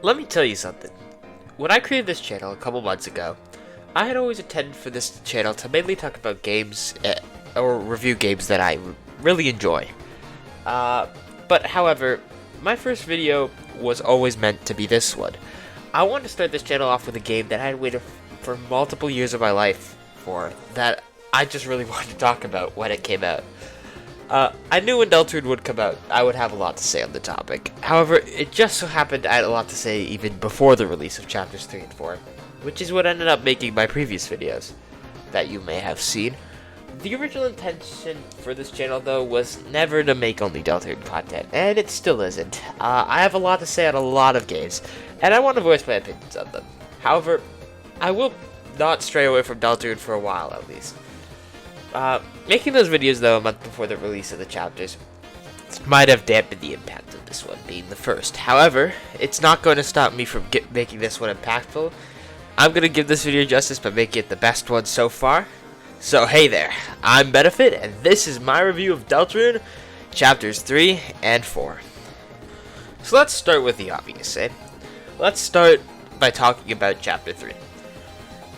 Let me tell you something. When I created this channel a couple months ago, I had always intended for this channel to mainly talk about games or review games that I really enjoy. But however, my first video was always meant to be this one. I wanted to start this channel off with a game that I had waited for multiple years of my life for, that I just really wanted to talk about when it came out. I knew when Deltarune would come out, I would have a lot to say on the topic. However, it just so happened I had a lot to say even before the release of chapters 3 and 4, which is what ended up making my previous videos that you may have seen. The original intention for this channel, though, was never to make only Deltarune content, and it still isn't. I have a lot to say on a lot of games, and I want to voice my opinions on them. However, I will not stray away from Deltarune for a while, at least. Making those videos, though, a month before the release of the chapters might have dampened the impact of this one being the first. However, it's not going to stop me from making this one impactful. I'm going to give this video justice by making it the best one so far. So hey there, I'm Benefit, and this is my review of Deltarune, chapters 3 and 4. So let's start with the obvious, eh? Let's start by talking about chapter 3.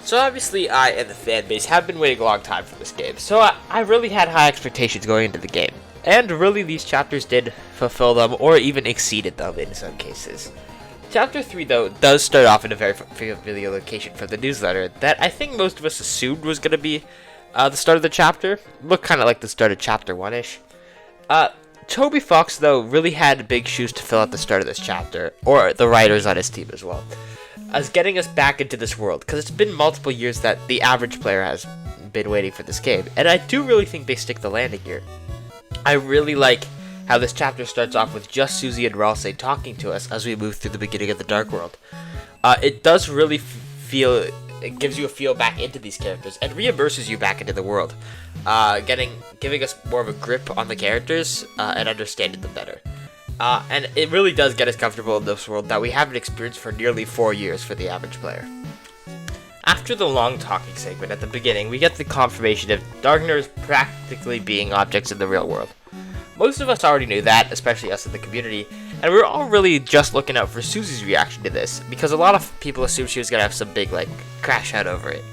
So obviously I and the fanbase have been waiting a long time for this game, so I really had high expectations going into the game. And really these chapters did fulfill them, or even exceeded them in some cases. Chapter 3, though, does start off in a very familiar location for the newsletter that I think most of us assumed was going to be the start of the chapter. Looked kind of like the start of chapter 1-ish. Toby Fox, though, really had big shoes to fill at the start of this chapter, or the writers on his team as well, as getting us back into this world, because it's been multiple years that the average player has been waiting for this game, and I do really think they stick the landing here. I really like how this chapter starts off with just Susie and Ralsei talking to us as we move through the beginning of the Dark World. It does really feel, it gives you a feel back into these characters, and reimmerses you back into the world, giving us more of a grip on the characters, and understanding them better. And it really does get us comfortable in this world that we haven't experienced for nearly 4 years for the average player. After the long talking segment at the beginning, we get the confirmation of Darkners practically being objects in the real world. Most of us already knew that, especially us in the community, and we were all really just looking out for Susie's reaction to this, because a lot of people assumed she was going to have some big, crash out over it.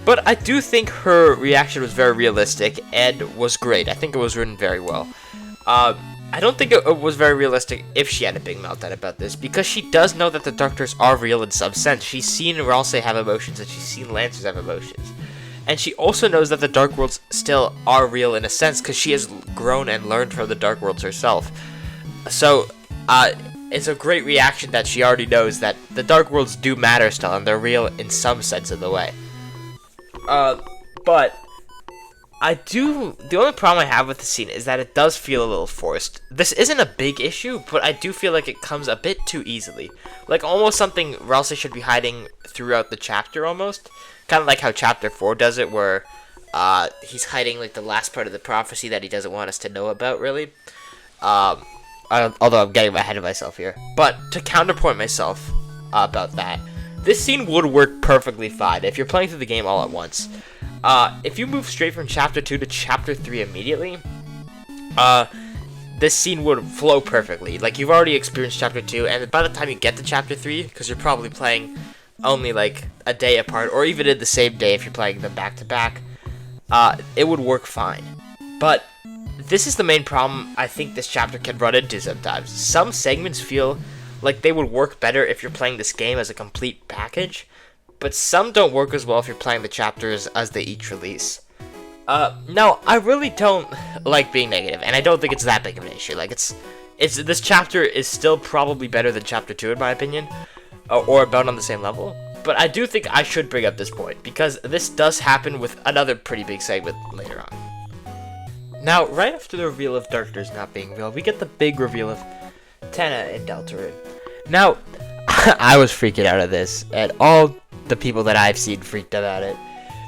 But I do think her reaction was very realistic, and was great. I think it was written very well. I don't think it was very realistic if she had a big meltdown about this, because she does know that the Darkners are real in some sense. She's seen Ralsei have emotions, and she's seen Lancers have emotions. And she also knows that the Dark Worlds still are real in a sense, because she has grown and learned from the Dark Worlds herself. So, it's a great reaction that she already knows that the Dark Worlds do matter still, and they're real in some sense of the way. But the only problem I have with the scene is that it does feel a little forced. This isn't a big issue, but I do feel like it comes a bit too easily. Like almost something Ralsei should be hiding throughout the chapter almost. Kind of like how chapter 4 does it, where he's hiding the last part of the prophecy that he doesn't want us to know about, really. Although I'm getting ahead of myself here. But to counterpoint myself about that, this scene would work perfectly fine if you're playing through the game all at once. If you move straight from chapter 2 to chapter 3 immediately, this scene would flow perfectly. Like, you've already experienced chapter 2, and by the time you get to chapter 3, because you're probably playing only a day apart, or even in the same day if you're playing them back to back, it would work fine. But this is the main problem I think this chapter can run into sometimes. Some segments feel like they would work better if you're playing this game as a complete package, but some don't work as well if you're playing the chapters as they each release. No, I really don't like being negative, and I don't think it's that big of an issue. This chapter is still probably better than chapter 2 in my opinion, or about on the same level. But I do think I should bring up this point, because this does happen with another pretty big segment later on. Now, right after the reveal of Darkness not being real, we get the big reveal of Tenna and Deltarune. Now, I was freaking out of this, and all the people that I've seen freaked out about it,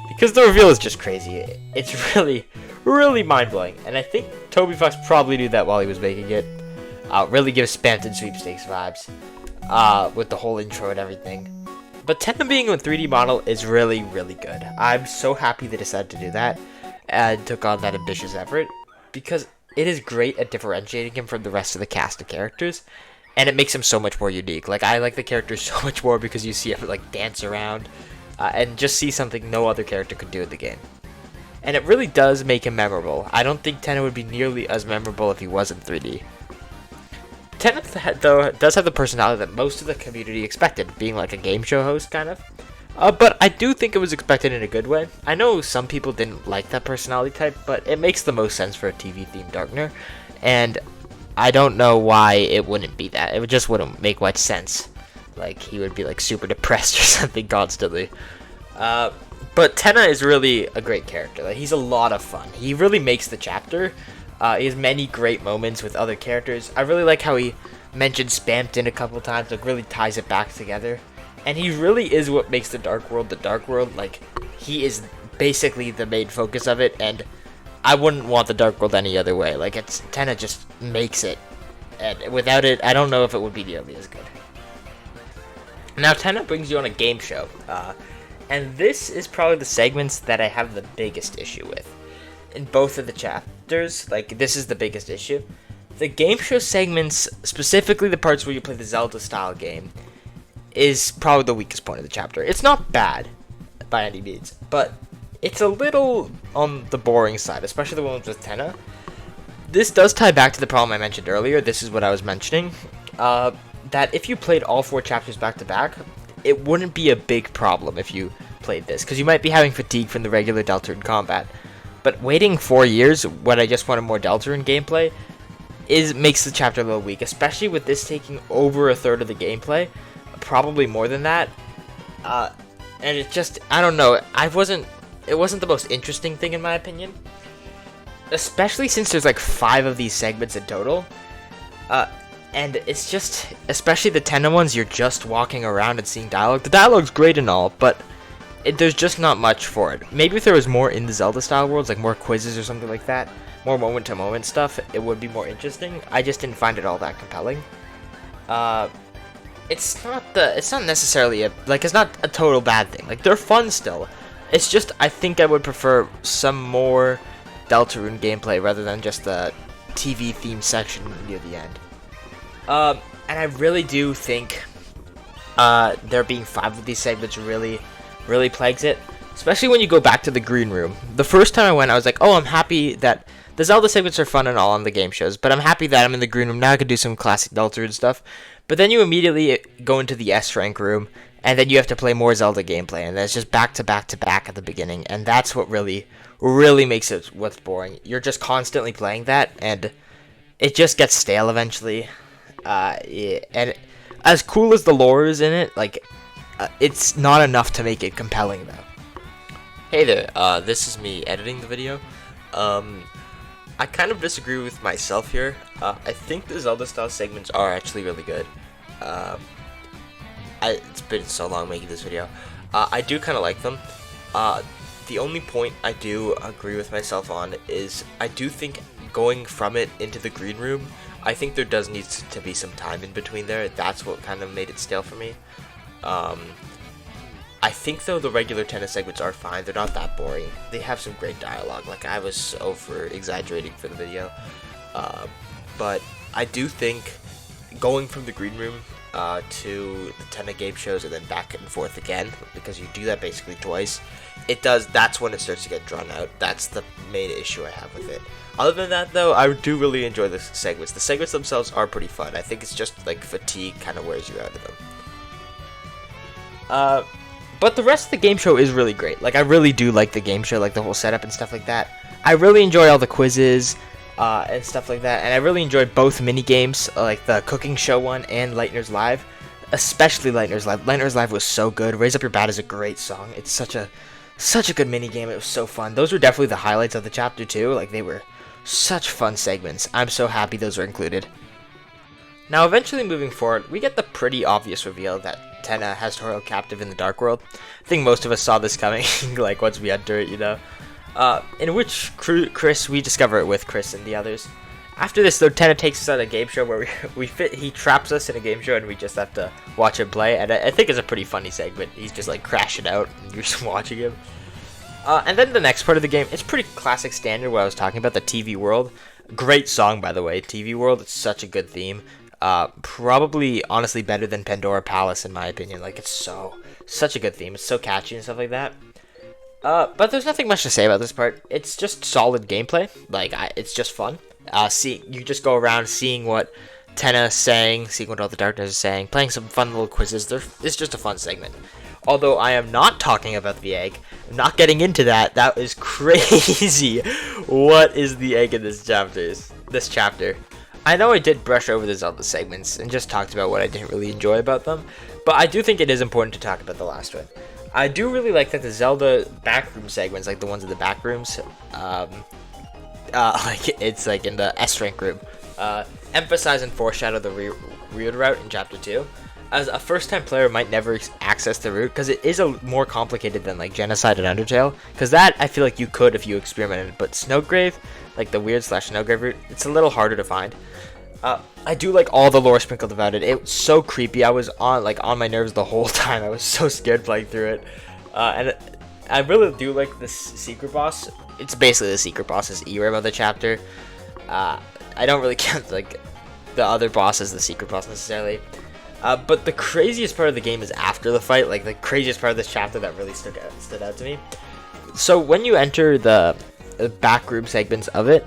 because the reveal is just crazy. It's really, really mind-blowing, and I think Toby Fox probably knew that while he was making it. Really gives Spamton Sweepstakes vibes, with the whole intro and everything. But Tenna being a 3D model is really, really good. I'm so happy they decided to do that, and took on that ambitious effort, because it is great at differentiating him from the rest of the cast of characters, and it makes him so much more unique. Like, I like the character so much more because you see him like dance around, and just see something no other character could do in the game. And it really does make him memorable. I don't think Tenna would be nearly as memorable if he was in 3D. Tenna, though, does have the personality that most of the community expected, being like a game show host, kind of. But I do think it was expected in a good way. I know some people didn't like that personality type, but it makes the most sense for a TV-themed Darkner. And I don't know why it wouldn't be that. It just wouldn't make much sense. Like, he would be like super depressed or something constantly. But Tenna is really a great character. Like, he's a lot of fun. He really makes the chapter. He has many great moments with other characters. I really like how he mentioned Spamton a couple times. Like, really ties it back together. And he really is what makes the Dark World. Like, he is basically the main focus of it. And I wouldn't want the Dark World any other way. Like, Tenna just makes it. And without it, I don't know if it would be nearly as good. Now, Tenna brings you on a game show. And this is probably the segments that I have the biggest issue with. In both of the chapters, like, this is the biggest issue. The game show segments, specifically the parts where you play the Zelda-style game, is probably the weakest point of the chapter. It's not bad, by any means, but it's a little on the boring side, especially the ones with Tenna. This does tie back to the problem I mentioned earlier. This is what I was mentioning. That if you played all 4 chapters back-to-back, it wouldn't be a big problem if you played this, because you might be having fatigue from the regular Deltarune combat. But waiting 4 years when I just wanted more Deltarune gameplay makes the chapter a little weak, especially with this taking over a third of the gameplay, probably more than that. And it just, I don't know, it wasn't the most interesting thing in my opinion, especially since there's like 5 of these segments in total. And it's just, especially the Tenna ones, you're just walking around and seeing dialogue. The dialogue's great and all, but there's just not much for it. Maybe if there was more in the Zelda-style worlds, like more quizzes or something like that, more moment-to-moment stuff, it would be more interesting. I just didn't find it all that compelling. It's not necessarily it's not a total bad thing. Like, they're fun still. It's just, I think I would prefer some more Deltarune gameplay rather than just the TV-themed section near the end. And I really do think there being 5 of these segments really plagues it. Especially when you go back to the green room. The first time I went, I was like, oh, I'm happy that the Zelda segments are fun and all on the game shows, but I'm happy that I'm in the green room. Now I can do some classic Deltarune stuff. But then you immediately go into the S-rank room, and then you have to play more Zelda gameplay, and that's just back to back to back at the beginning, and that's what really makes it what's boring. You're just constantly playing that, and it just gets stale eventually. Yeah, and as cool as the lore is in it, like, it's not enough to make it compelling, though. Hey there, this is me editing the video. I kind of disagree with myself here. I think the Zelda-style segments are actually really good. It's been so long making this video. I do kind of like them. The only point I do agree with myself on is I do think going from it into the green room, I think there does need to be some time in between there. That's what kind of made it stale for me. I think, though, the regular Tenna segments are fine. They're not that boring. They have some great dialogue. Like, I was over-exaggerating for the video. But I do think going from the green room to the Tenna game shows and then back and forth again, because you do that basically twice, that's when it starts to get drawn out. That's the main issue I have with it. Other than that, though, I do really enjoy the segments. The segments themselves are pretty fun. I think it's just, like, fatigue kind of wears you out of them. But the rest of the game show is really great. Like, I really do like the game show, like the whole setup and stuff like that. I really enjoy all the quizzes and stuff like that. And I really enjoyed both mini games, like the cooking show one and Lightner's Live. Especially Lightner's Live. Lightner's Live was so good. Raise Up Your Bat is a great song. It's such a good mini game. It was so fun. Those were definitely the highlights of the chapter too. Like, they were such fun segments. I'm so happy those were included. Now, eventually moving forward, we get the pretty obvious reveal that Tenna has Toriel captive in the Dark World. I think most of us saw this coming, like, once we enter it, you know. In which we discover it with Chris and the others. After this, though, Tenna takes us on a game show where he traps us in a game show and we just have to watch him play. And I think it's a pretty funny segment. He's just, like, crashing out and you're just watching him. And then the next part of the game, it's pretty classic standard what I was talking about, the TV World. Great song, by the way, TV World. It's such a good theme. Probably, honestly, better than Pandora Palace in my opinion. Like, it's such a good theme. It's so catchy and stuff like that. But there's nothing much to say about this part. It's just solid gameplay. Like, it's just fun. You just go around seeing what Tenna's saying, seeing what all the Darkness is saying, playing some fun little quizzes. It's just a fun segment. Although I am not talking about the egg. I'm not getting into that. That is crazy. What is the egg in this chapter? I know I did brush over the Zelda segments and just talked about what I didn't really enjoy about them, but I do think it is important to talk about the last one. I do really like that the Zelda backroom segments, like the ones in the back rooms, like it's like in the S rank room, emphasize and foreshadow the route route in Chapter 2. As a first-time player might never access the route, because it is more complicated than like Genocide and Undertale, because that I feel like you could if you experimented, but Snowgrave, like the weird / Snowgrave route, it's a little harder to find. I do like all the lore sprinkled about it. It was so creepy. I was on my nerves the whole time. I was so scared playing through it. And I really do like this secret boss. It's basically the secret boss's ERAM of the chapter. I don't really count like the other boss as the secret boss necessarily. But the craziest part of the game is after the fight. Like the craziest part of this chapter that really stood out to me. So when you enter the backroom segments of it,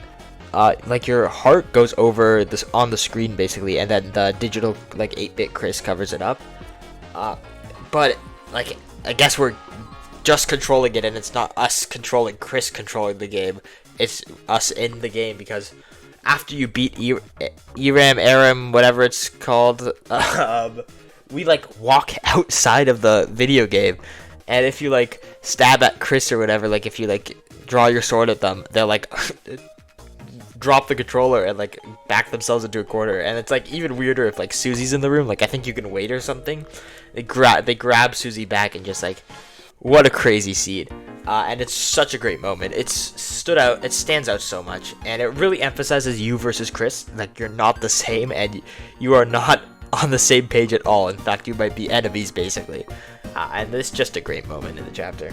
like your heart goes over this on the screen basically, and then the digital like 8-bit Chris covers it up. But like I guess we're just controlling it, and it's not us controlling Chris controlling the game. It's us in the game, because after you beat ERAM, whatever it's called, we like walk outside of the video game, and if you like stab at Chris or whatever, like if you like draw your sword at them, they'll like drop the controller and like back themselves into a corner. And it's like even weirder if like Susie's in the room. Like I think you can wait or something. They grab Susie back, and just like, what a crazy scene. And it's such a great moment. It stands out so much, and it really emphasizes you versus Chris. Like you're not the same, and you are not on the same page at all. In fact, you might be enemies basically. And it's just a great moment in the chapter.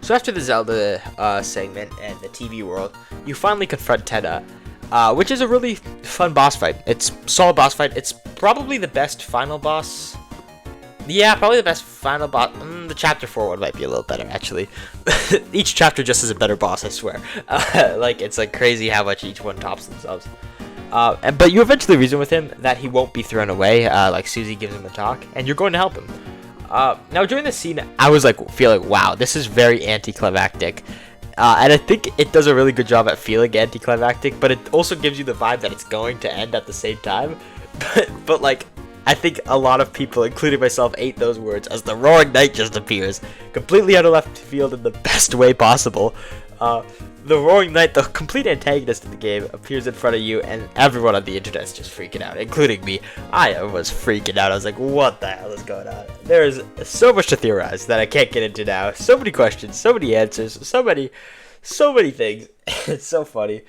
So after the Zelda segment and the TV world, you finally confront Tenna, which is a really fun boss fight. It's a solid boss fight. It's probably the best final boss. Yeah, probably the best final boss. The Chapter 4 one might be a little better, actually. Each chapter just has a better boss, I swear. Like, it's like crazy how much each one tops themselves. But you eventually reason with him that he won't be thrown away, like Susie gives him a talk, and you're going to help him. Now during this scene, I was like feeling, wow, this is very anticlimactic. And I think it does a really good job at feeling anticlimactic, but it also gives you the vibe that it's going to end at the same time. But like, I think a lot of people, including myself, ate those words as the Roaring Knight just appears, completely out of left field in the best way possible. The Roaring Knight, the complete antagonist of the game, appears in front of you, and everyone on the internet is just freaking out, including me. I was freaking out. I was like, what the hell is going on? There is so much to theorize that I can't get into now. So many questions, so many answers, so many things. It's so funny.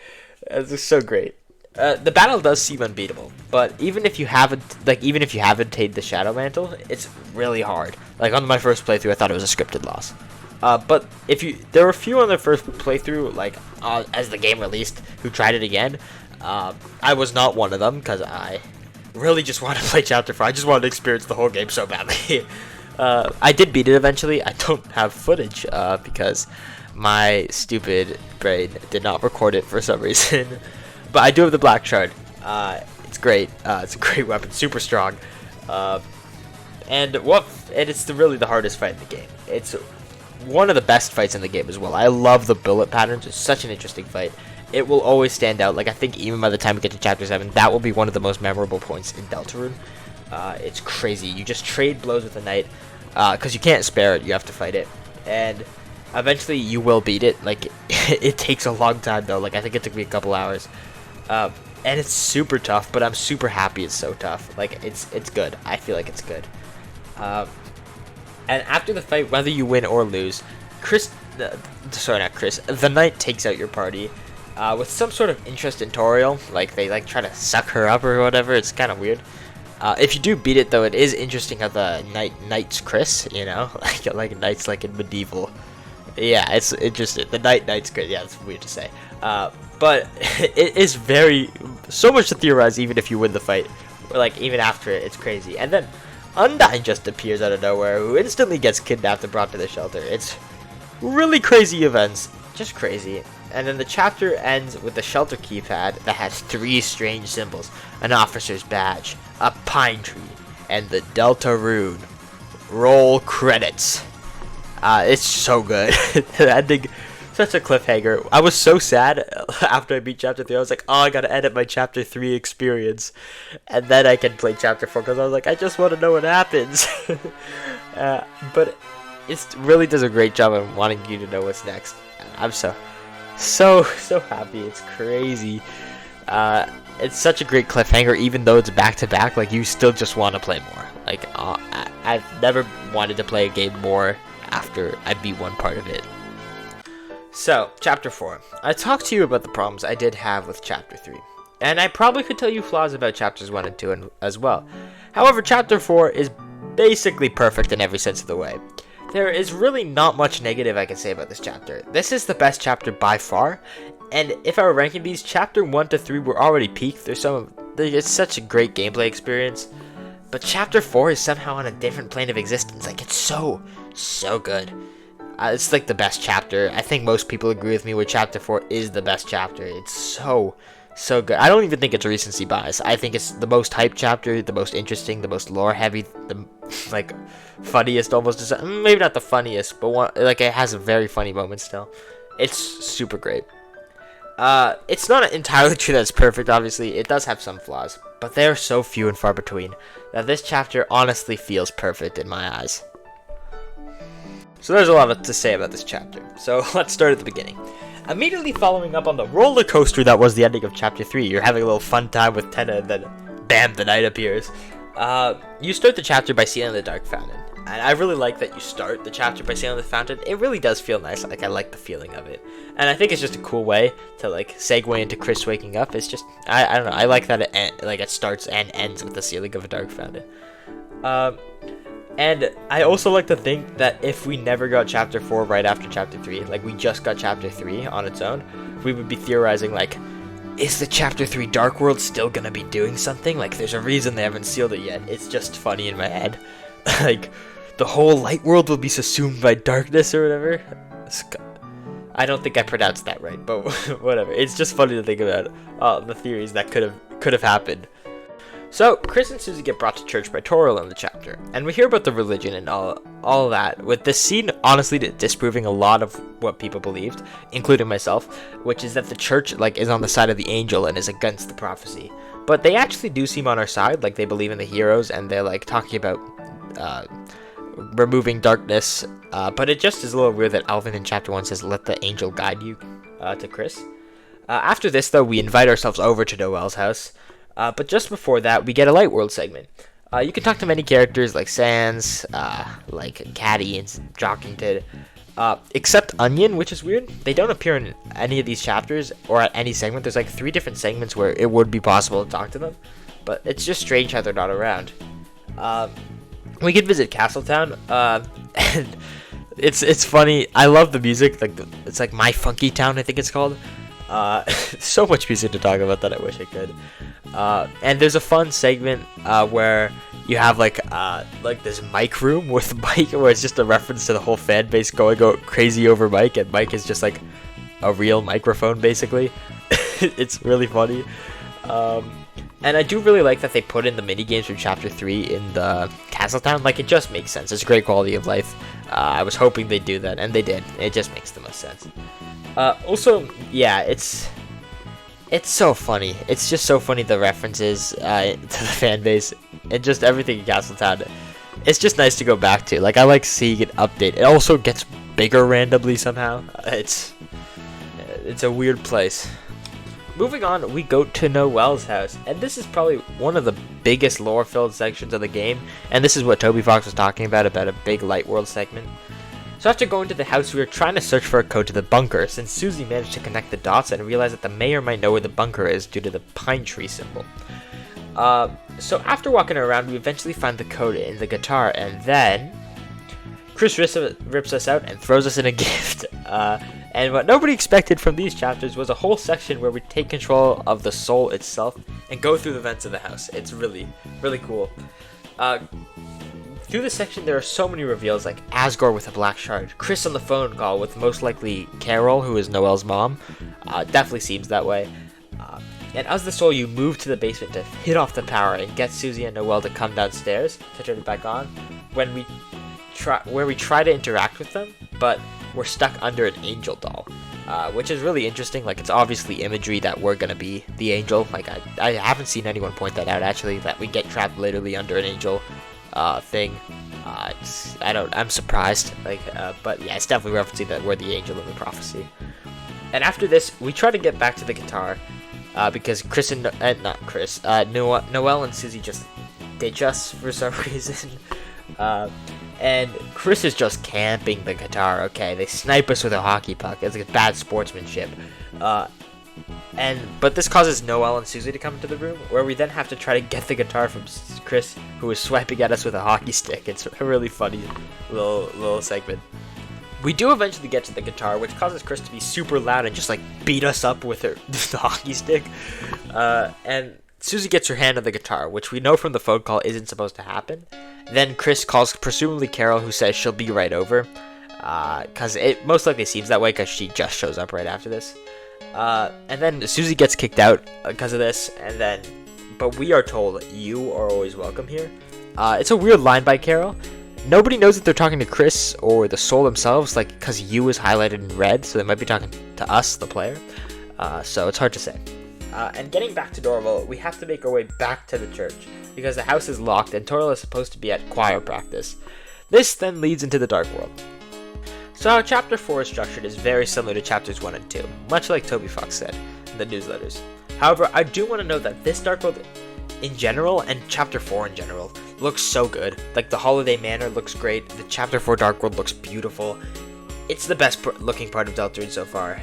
It's just so great. The battle does seem unbeatable, but even if you haven't tamed the Shadow Mantle, it's really hard. Like on my first playthrough, I thought it was a scripted loss. But there were a few on their first playthrough, like as the game released, who tried it again. I was not one of them, because I really just wanted to play Chapter 4. I just wanted to experience the whole game so badly. I did beat it eventually. I don't have footage because my stupid brain did not record it for some reason. But I do have the Black Shard. It's great. It's a great weapon, super strong. And it's really the hardest fight in the game. It's one of the best fights in the game as well. I love the bullet patterns. It's such an interesting fight. It will always stand out. Like I think even by the time we get to Chapter 7, that will be one of the most memorable points in Deltarune. It's crazy. You just trade blows with the knight because you can't spare it. You have to fight it, and eventually you will beat it. Like it takes a long time though. Like I think it took me a couple hours. And it's super tough, but I'm super happy it's so tough. Like it's good. I feel like it's good. And after the fight, whether you win or lose, the knight takes out your party with some sort of interest in Toriel. Like they like try to suck her up or whatever. It's kind of weird. If you do beat it though, it is interesting how the knight's Chris, you know, like knights like in medieval. Yeah, it's interesting. The knight's great. Yeah, it's weird to say. But it is so much to theorize even if you win the fight. like even after it, it's crazy. And then Undyne just appears out of nowhere, who instantly gets kidnapped and brought to the shelter. It's really crazy events, just crazy. And then the chapter ends with the shelter keypad that has 3 strange symbols: an officer's badge, a pine tree, and the Deltarune. Roll credits. It's so good. The ending, such a cliffhanger. I was so sad after I beat chapter 3. I was like, oh, I gotta edit my chapter 3 experience, and then I can play chapter 4, because I was like, I just want to know what happens. But it really does a great job of wanting you to know what's next. I'm so happy. It's crazy. It's such a great cliffhanger, even though it's back to back. Like, you still just want to play more. Like, I've never wanted to play a game more after I beat one part of it. So, chapter 4. I talked to you about the problems I did have with chapter 3, and I probably could tell you flaws about chapters 1 and 2 as well. However, chapter 4 is basically perfect in every sense of the way. There is really not much negative I can say about this chapter. This is the best chapter by far, and if I were ranking these, chapter 1 to 3 were already peaked. It's such a great gameplay experience, but chapter 4 is somehow on a different plane of existence. Like, it's so good. It's like the best chapter. I think most people agree with me where chapter 4 is the best chapter. It's so good. I don't even think it's recency bias. I think it's the most hyped chapter, the most interesting, the most lore heavy, the like funniest almost. Maybe not the funniest, but it has a very funny moment still. It's super great. It's not entirely true that it's perfect, obviously. It does have some flaws, but they are so few and far between that this chapter honestly feels perfect in my eyes. So there's a lot to say about this chapter. So let's start at the beginning. Immediately following up on the roller coaster that was the ending of chapter 3, you're having a little fun time with Tenna, and then bam, the night appears. You start the chapter by sealing the Dark Fountain. And I really like that you start the chapter by sealing the fountain. It really does feel nice. Like, I like the feeling of it. And I think it's just a cool way to, like, segue into Chris waking up. It's just, I don't know. I like that it starts and ends with the sealing of a Dark Fountain. And I also like to think that if we never got chapter 4 right after chapter 3, like we just got chapter 3 on its own, we would be theorizing, like, is the chapter 3 Dark World still gonna be doing something? Like, there's a reason they haven't sealed it yet. It's just funny in my head. Like, the whole light world will be subsumed by darkness or whatever. I don't think I pronounced that right, but whatever. It's just funny to think about the theories that could have happened. So, Chris and Susie get brought to church by Toril in the chapter, and we hear about the religion and all that, with this scene honestly disproving a lot of what people believed, including myself, which is that the church, like, is on the side of the angel and is against the prophecy. But they actually do seem on our side, like, they believe in the heroes, and they're, like, talking about removing darkness, but it just is a little weird that Alvin in chapter 1 says, let the angel guide you, to Chris. After this, though, we invite ourselves over to Noelle's house. But just before that, we get a Light World segment. You can talk to many characters like Sans, like Caddy and Jockington, except Onion, which is weird. They don't appear in any of these chapters or at any segment. There's like 3 different segments where it would be possible to talk to them, but it's just strange how they're not around. We can visit Castletown, and it's funny. I love the music. Like it's like My Funky Town, I think it's called. So much music to talk about that I wish I could. And there's a fun segment where you have like this mic room with Mike, where it's just a reference to the whole fan base going crazy over Mike, and Mike is just like a real microphone basically. It's really funny. And I do really like that they put in the mini games from chapter 3 in the Castletown. Like, it just makes sense. It's great quality of life. I was hoping they'd do that, and they did. It just makes the most sense. Also, yeah, it's so funny. It's just so funny, the references to the fan base and just everything in Castletown. It's just nice to go back to. Like, I like seeing it update. It also gets bigger randomly somehow. It's a weird place. Moving on, we go to Noelle's house, and this is probably one of the biggest lore-filled sections of the game, and this is what Toby Fox was talking about a big Light World segment. So after going to the house, we were trying to search for a code to the bunker, since Susie managed to connect the dots and realized that the mayor might know where the bunker is due to the pine tree symbol. So after walking around, we eventually find the code in the guitar, and then Chris rips us out and throws us in a gift. And what nobody expected from these chapters was a whole section where we take control of the soul itself and go through the vents of the house. It's really, really cool. Through this section, there are so many reveals, like Asgore with a black shard, Chris on the phone call with most likely Carol, who is Noelle's mom. Definitely seems that way. And as the soul, you move to the basement to hit off the power and get Susie and Noelle to come downstairs to turn it back on. Where we try to interact with them, but we're stuck under an angel doll, which is really interesting. Like, it's obviously imagery that we're gonna be the angel. Like, I haven't seen anyone point that out actually, that we get trapped literally under an angel thing. I'm surprised. Like, but yeah, it's definitely referencing that we're the angel in the prophecy. And after this, we try to get back to the guitar. Because Chris and Noelle and Susie just ditch us for some reason. And Chris is just camping the guitar. Okay, they snipe us with a hockey puck. It's like bad sportsmanship. But this causes Noelle and Susie to come into the room, where we then have to try to get the guitar from Chris, who is swiping at us with a hockey stick. It's a really funny little segment. We do eventually get to the guitar, which causes Chris to be super loud and just like beat us up with the hockey stick. And Susie gets her hand on the guitar, which we know from the phone call isn't supposed to happen. Then Chris calls presumably Carol, who says she'll be right over. Because it most likely seems that way, because she just shows up right after this. And then Susie gets kicked out because of this. But we are told, you are always welcome here. It's a weird line by Carol. Nobody knows if they're talking to Chris or the soul themselves, like, because you is highlighted in red, so they might be talking to us, the player. So it's hard to say. And getting back to Dorval, we have to make our way back to the church, because the house is locked and Toril is supposed to be at choir practice. This then leads into the Dark World. So how Chapter 4 is structured is very similar to Chapters 1 and 2, much like Toby Fox said in the newsletters. However, I do want to note that this Dark World in general, and Chapter 4 in general, looks so good. Like, the Holiday Manor looks great, the Chapter 4 Dark World looks beautiful. It's the best looking part of Deltarune so far.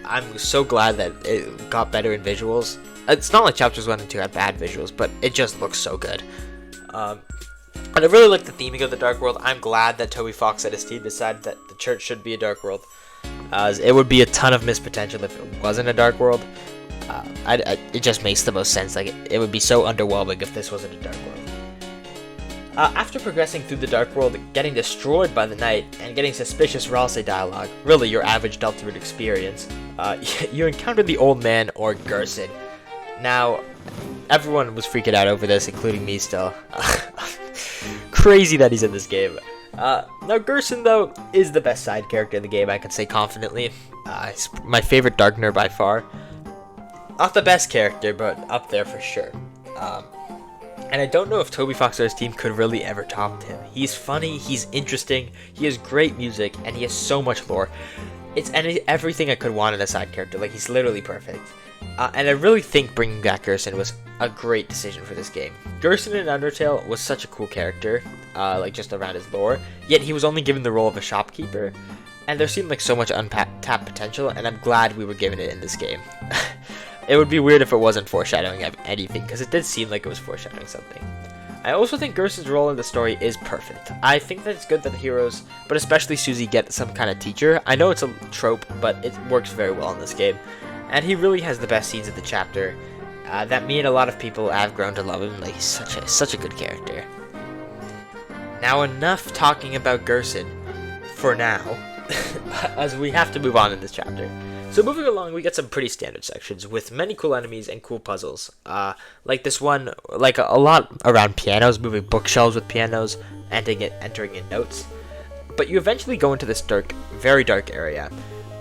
I'm so glad that it got better in visuals. It's not like Chapters 1 and 2 had bad visuals, but it just looks so good. And I really like the theming of the Dark World. I'm glad that Toby Fox and his team decided that the church should be a Dark World, as it would be a ton of missed potential if it wasn't a Dark World. It just makes the most sense. Like, it would be so underwhelming if this wasn't a Dark World. After progressing through the Dark World, getting destroyed by the night, and getting suspicious Ralsei dialogue, really your average Deltarune experience, you encounter the old man, or Gerson. Now, everyone was freaking out over this, including me still. Crazy that he's in this game. Now, Gerson, though, is the best side character in the game, I can say confidently. He's my favorite Darkner by far. Not the best character, but up there for sure. And I don't know if Toby Fox or his team could really ever top him. He's funny, he's interesting, he has great music, and he has so much lore. It's everything I could want in a side character. Like, he's literally perfect. And I really think bringing back Gerson was a great decision for this game. Gerson in Undertale was such a cool character, like just around his lore, yet he was only given the role of a shopkeeper, and there seemed like so much untapped potential, and I'm glad we were given it in this game. It would be weird if it wasn't foreshadowing anything, because it did seem like it was foreshadowing something. I also think Gerson's role in the story is perfect. I think that it's good that the heroes, but especially Susie, get some kind of teacher. I know it's a trope, but it works very well in this game. And he really has the best scenes of the chapter. That me and a lot of people have grown to love him. Like, he's such a good character. Now, enough talking about Gerson for now, as we have to move on in this chapter. So moving along, we get some pretty standard sections with many cool enemies and cool puzzles. Like this one, like a lot around pianos, moving bookshelves with pianos, entering in notes. But you eventually go into this very dark area,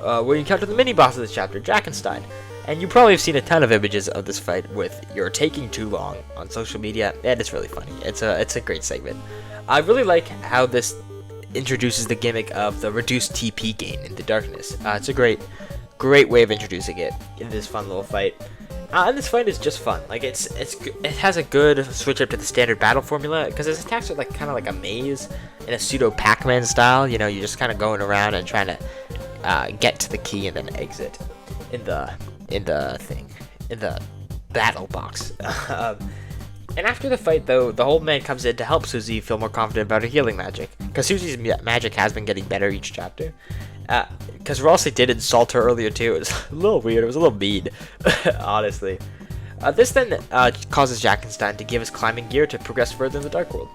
where you encounter the mini-boss of this chapter, Jackenstein. And you probably have seen a ton of images of this fight with "You're taking too long" on social media, and it's really funny. It's a great segment. I really like how this introduces the gimmick of the reduced TP gain in the darkness. It's a great way of introducing it in this fun little fight. And this fight is just fun. Like, it has a good switch up to the standard battle formula, because its attacks are like kind of like a maze in a pseudo Pac-Man style. You know, you're just kind of going around and trying to get to the key and then exit in the battle box. And after the fight, though, the old man comes in to help Susie feel more confident about her healing magic, because Susie's magic has been getting better each chapter. Because Ralsei did insult her earlier too. It was a little weird. It was a little mean, honestly. This then causes Jackenstein to give his climbing gear to progress further in the Dark World.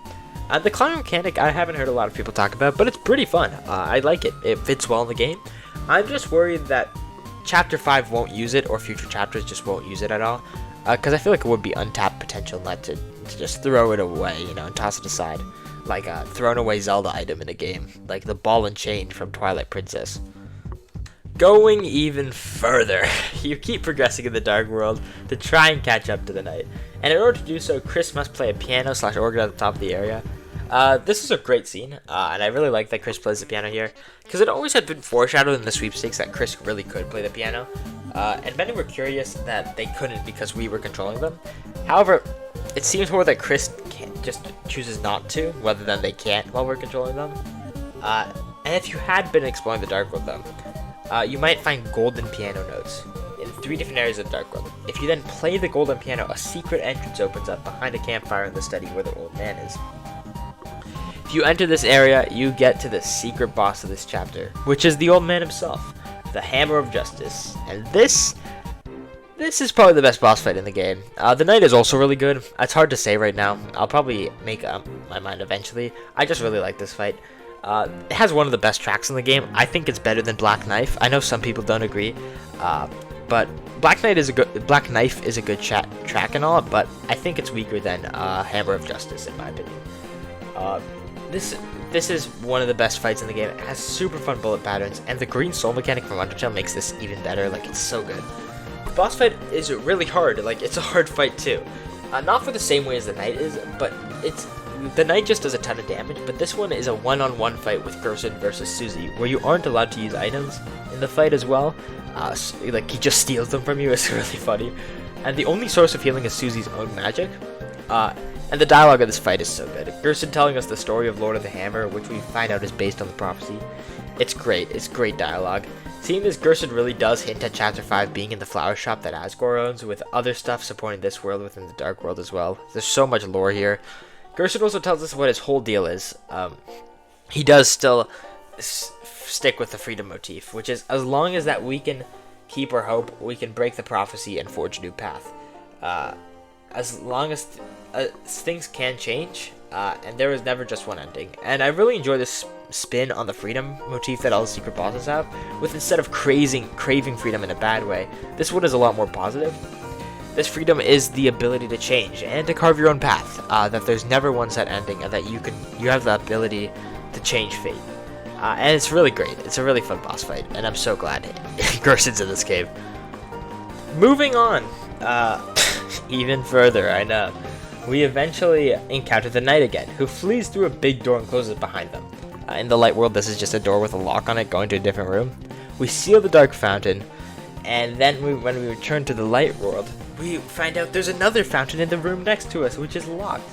The climbing mechanic I haven't heard a lot of people talk about, but it's pretty fun. I like it. It fits well in the game. I'm just worried that Chapter 5 won't use it, or future chapters just won't use it at all. Because I feel like it would be untapped potential not to just throw it away, you know, and toss it aside. Like a thrown away Zelda item in a game, like the ball and chain from Twilight Princess. Going even further, you keep progressing in the Dark World to try and catch up to the knight. And in order to do so, Chris must play a piano/organ at the top of the area. This is a great scene, and I really like that Chris plays the piano here, because it always had been foreshadowed in the sweepstakes that Chris really could play the piano, and many were curious that they couldn't because we were controlling them. However, it seems more that Chris just chooses not to, rather than they can't while we're controlling them. And if you had been exploring the Dark World though, you might find golden piano notes in 3 different areas of the Dark World. If you then play the golden piano, a secret entrance opens up behind a campfire in the study where the old man is. If you enter this area, you get to the secret boss of this chapter, which is the old man himself, the Hammer of Justice. And this is probably the best boss fight in the game. The knight is also really good. It's hard to say right now. I'll probably make up my mind eventually. I just really like this fight. It has one of the best tracks in the game. I think it's better than Black Knife. I know some people don't agree, but Black Knife is a good track and all, but I think it's weaker than Hammer of Justice in my opinion. This is one of the best fights in the game. It has super fun bullet patterns, and the green soul mechanic from Undertale makes this even better. Like, it's so good. The boss fight is really hard. Like, it's a hard fight too. Not for the same way as the knight is, but the knight just does a ton of damage. But this one is a one-on-one fight with Gerson versus Susie, where you aren't allowed to use items in the fight as well. Like, he just steals them from you. It's really funny. And the only source of healing is Susie's own magic. And the dialogue of this fight is so good. Gerson telling us the story of Lord of the Hammer, which we find out is based on the prophecy. It's great. It's great dialogue. Seeing this, Gerson really does hint at Chapter 5 being in the flower shop that Asgore owns, with other stuff supporting this world within the Dark World as well. There's so much lore here. Gerson also tells us what his whole deal is. He does still stick with the freedom motif, which is as long as that we can keep our hope, we can break the prophecy and forge a new path. As long as things can change, and there is never just one ending. And I really enjoy this spin on the freedom motif that all the secret bosses have, with instead of craving freedom in a bad way, this one is a lot more positive. This freedom is the ability to change and to carve your own path, that there's never one set ending, and that you have the ability to change fate. And it's really great. It's a really fun boss fight, and I'm so glad Gerson's in this game. Moving on, even further, I know. We eventually encounter the knight again, who flees through a big door and closes it behind them. In the light world, this is just a door with a lock on it going to a different room. We seal the dark fountain, and then when we return to the light world, we find out there's another fountain in the room next to us, which is locked.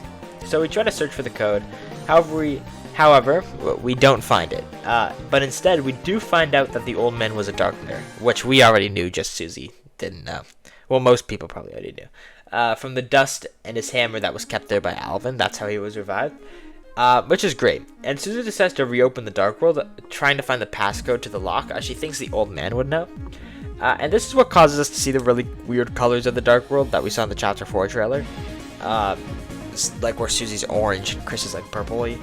So we try to search for the code. However, we don't find it. But instead, we do find out that the old man was a darkener, which we already knew, just Susie didn't know. Well, most people probably already knew. From the dust and his hammer that was kept there by Alvin. That's how he was revived. Which is great. And Susie decides to reopen the Dark World, trying to find the passcode to the lock, as she thinks the old man would know. And this is what causes us to see the really weird colors of the Dark World that we saw in the Chapter 4 trailer. Like where Susie's orange and Chris is like purpley.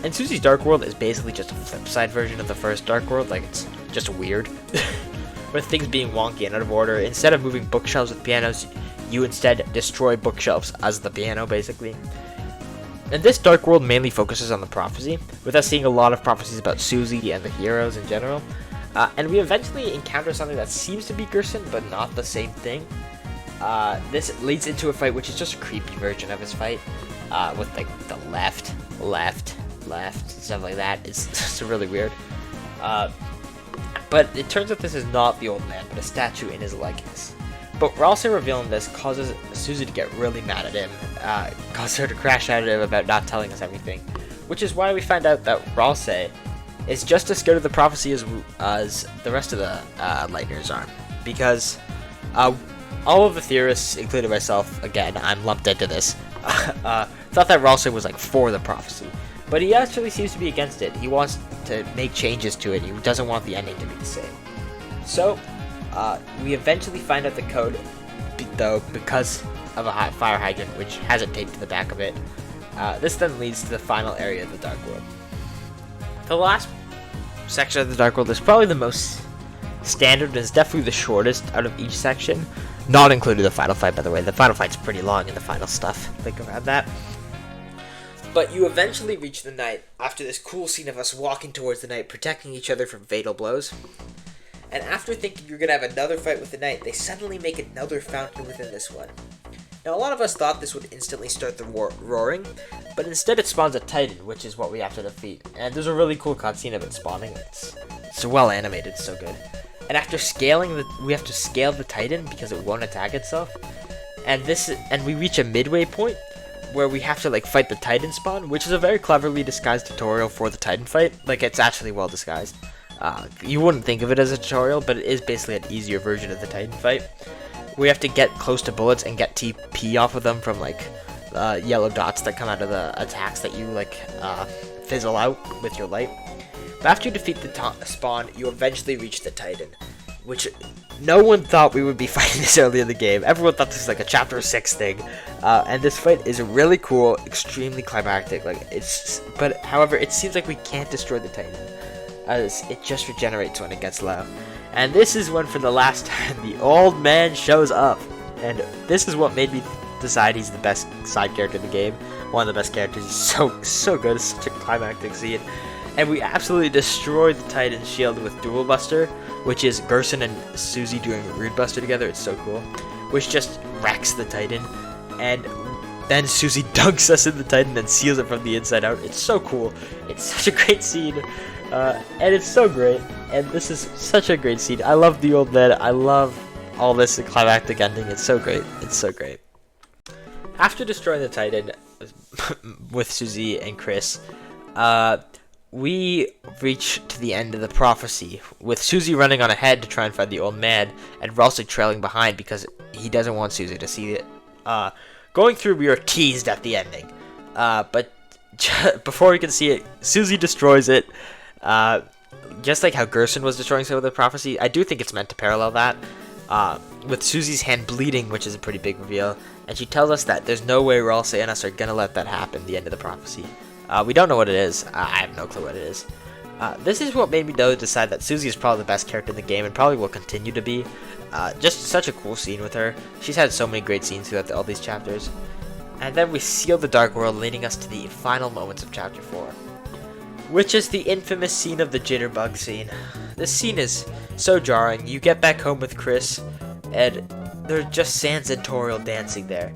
And Susie's Dark World is basically just a flip side version of the first Dark World. Like, it's just weird. With things being wonky and out of order. Instead of moving bookshelves with pianos, you instead destroy bookshelves as the piano, basically. And this Dark World mainly focuses on the prophecy, with us seeing a lot of prophecies about Susie and the heroes in general. And we eventually encounter something that seems to be Gerson, but not the same thing. This leads into a fight which is just a creepy version of his fight, with like the left, stuff like that. It's really weird. But it turns out this is not the old man, but a statue in his likeness. But Ralsei revealing this causes Susie to get really mad at him, causes her to crash out at him about not telling us everything, which is why we find out that Ralsei is just as scared of the prophecy as the rest of the Lightners are, because all of the theorists, including myself, again, I'm lumped into this, thought that Ralsei was like for the prophecy, but he actually seems to be against it. He wants to make changes to it. He doesn't want the ending to be the same. So, we eventually find out the code, though, because of a fire hydrant, which has it taped to the back of it. This then leads to the final area of the Dark World. The last section of the Dark World is probably the most standard, and is definitely the shortest out of each section, not including the final fight, by the way. The final fight's pretty long in the final stuff, like around that. But you eventually reach the night after this cool scene of us walking towards the night, protecting each other from fatal blows. And after thinking you're going to have another fight with the night, they suddenly make another fountain within this one. Now, a lot of us thought this would instantly start the roaring, but instead it spawns a Titan, which is what we have to defeat. And there's a really cool cutscene of it spawning. It's well animated, it's so good. And after scaling, we have to scale the Titan because it won't attack itself. And we reach a midway point where we have to like fight the Titan spawn, which is a very cleverly disguised tutorial for the Titan fight. Like, it's actually well disguised. You wouldn't think of it as a tutorial, but it is basically an easier version of the Titan fight. We have to get close to bullets and get TP off of them from like yellow dots that come out of the attacks that you like fizzle out with your light. But after you defeat the spawn, you eventually reach the Titan, which no one thought we would be fighting this early in the game. Everyone thought this was like a chapter 6 thing, and this fight is really cool, extremely climactic. But however, it seems like we can't destroy the Titan, as it just regenerates when it gets low. And this is when, for the last time, the old man shows up, and this is what made me decide he's the best side character in the game. One of the best characters. He's so good. It's such a climactic scene. And we absolutely destroy the Titan's shield with Dual Buster, which is Gerson and Susie doing Rude Buster together. It's so cool. Which just wrecks the Titan. And then Susie dunks us in the Titan and seals it from the inside out. It's so cool. It's such a great scene. And it's so great. And this is such a great scene. I love the old man. I love all this climactic ending. It's so great. It's so great. After destroying the Titan with Susie and Chris, we reach to the end of the prophecy, with Susie running on ahead to try and find the old man, and Ralsei trailing behind because he doesn't want Susie to see it. Going through, we are teased at the ending, but before we can see it, Susie destroys it, just like how Gerson was destroying some of the prophecy. I do think it's meant to parallel that, with Susie's hand bleeding, which is a pretty big reveal, and she tells us that there's no way Ralsei and us are gonna let that happen, the end of the prophecy. We don't know what it is. I have no clue what it is. This is what made me decide that Susie is probably the best character in the game and probably will continue to be. Just such a cool scene with her. She's had so many great scenes throughout all these chapters. And then we seal the Dark World, leading us to the final moments of Chapter 4, which is the infamous scene of the Jitterbug scene. This scene is so jarring. You get back home with Chris, and there's just Sans and Toriel dancing there.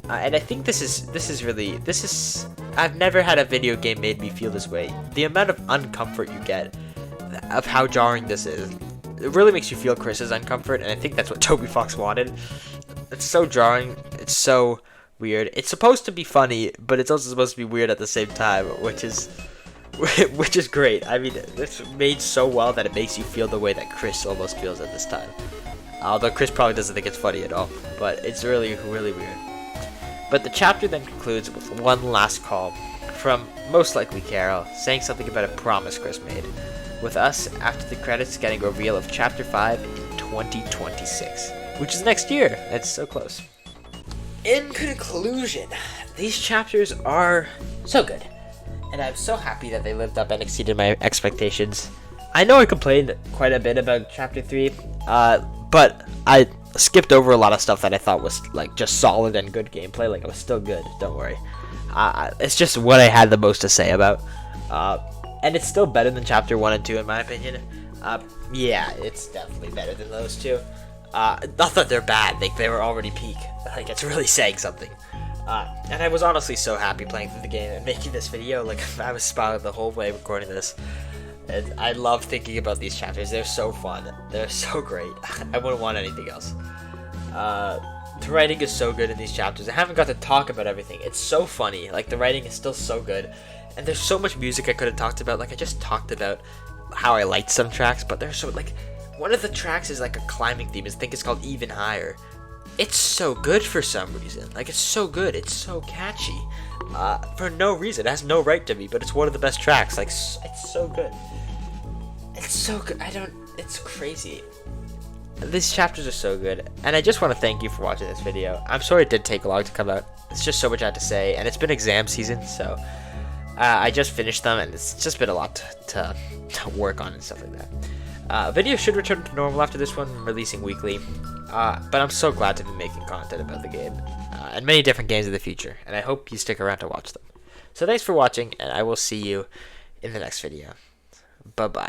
And I think this is I've never had a video game made me feel this way. The amount of uncomfort you get, of how jarring this is, it really makes you feel Chris's uncomfort, and I think that's what Toby Fox wanted. It's so jarring, it's so weird. It's supposed to be funny, but it's also supposed to be weird at the same time, which is great. I mean, it's made so well that it makes you feel the way that Chris almost feels at this time. Although Chris probably doesn't think it's funny at all, but it's really, really weird. But the chapter then concludes with one last call from most likely Carol, saying something about a promise Chris made, with us after the credits getting a reveal of Chapter 5 in 2026, which is next year. It's so close. In conclusion, these chapters are so good, and I'm so happy that they lived up and exceeded my expectations. I know I complained quite a bit about Chapter 3, but I skipped over a lot of stuff that I thought was like just solid and good gameplay. Like, it was still good, don't worry. It's just what I had the most to say about, and it's still better than Chapter 1 and 2 in my opinion. Yeah, it's definitely better than those two. Not that they're bad, like they were already peak. Like, it's really saying something. And I was honestly so happy playing through the game and making this video. Like, I was smiling the whole way recording this. And I love thinking about these chapters. They're so fun. They're so great. I wouldn't want anything else. The writing is so good in these chapters. I haven't got to talk about everything. It's so funny. Like, the writing is still so good. And there's so much music I could have talked about. Like, I just talked about how I liked some tracks, but there's so, like, one of the tracks is like a climbing theme. I think it's called Even Higher. it's so good for some reason. Like, it's so good. It's so catchy. For no reason. It has no right to be, but it's one of the best tracks. Like, it's so good. It's so good. It's crazy. These chapters are so good. And I just want to thank you for watching this video. I'm sorry it did take long to come out. It's just so much I had to say. And it's been exam season, so I just finished them, and it's just been a lot to work on and stuff like that. Videos should return to normal after this one. I'm releasing weekly. But I'm so glad to be making content about the game. And many different games in the future. And I hope you stick around to watch them. So thanks for watching, and I will see you in the next video. Bye-bye.